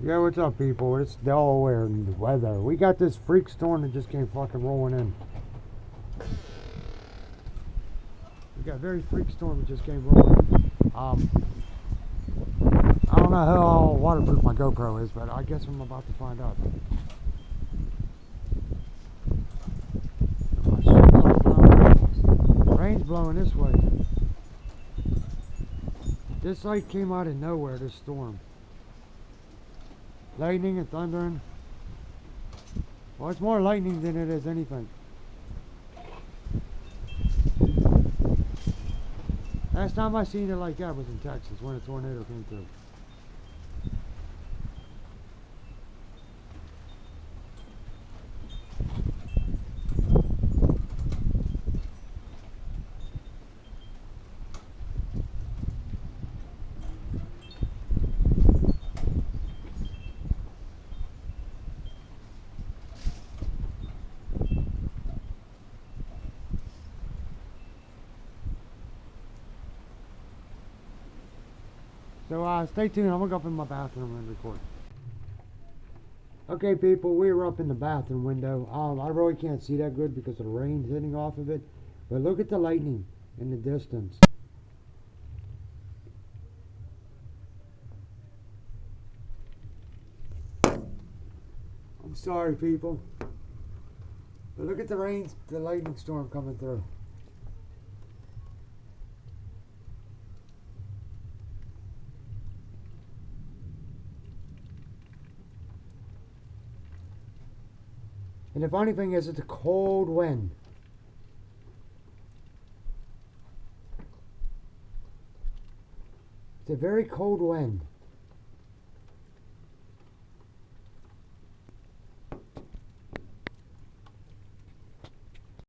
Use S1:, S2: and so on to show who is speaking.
S1: Yeah, what's up, people? It's Delaware and the weather. We got this freak storm that just came fucking rolling in. We got a very freak storm that just came rolling in. I don't know how waterproof my GoPro is, but I guess I'm about to find out. My shit's all blowing. Rain's blowing this way. This light came out of nowhere, this storm. Lightning and thundering. Well, it's more lightning than it is anything. Last time I seen it like that was in Texas when a tornado came through. So stay tuned. I'm gonna go up in my bathroom and record. Okay, people, we're up in the bathroom window. I really can't see that good because of the rain hitting off of it. But look at the lightning in the distance. I'm sorry, people. But look at the lightning storm coming through. And the funny thing is, it's a cold wind. It's a very cold wind.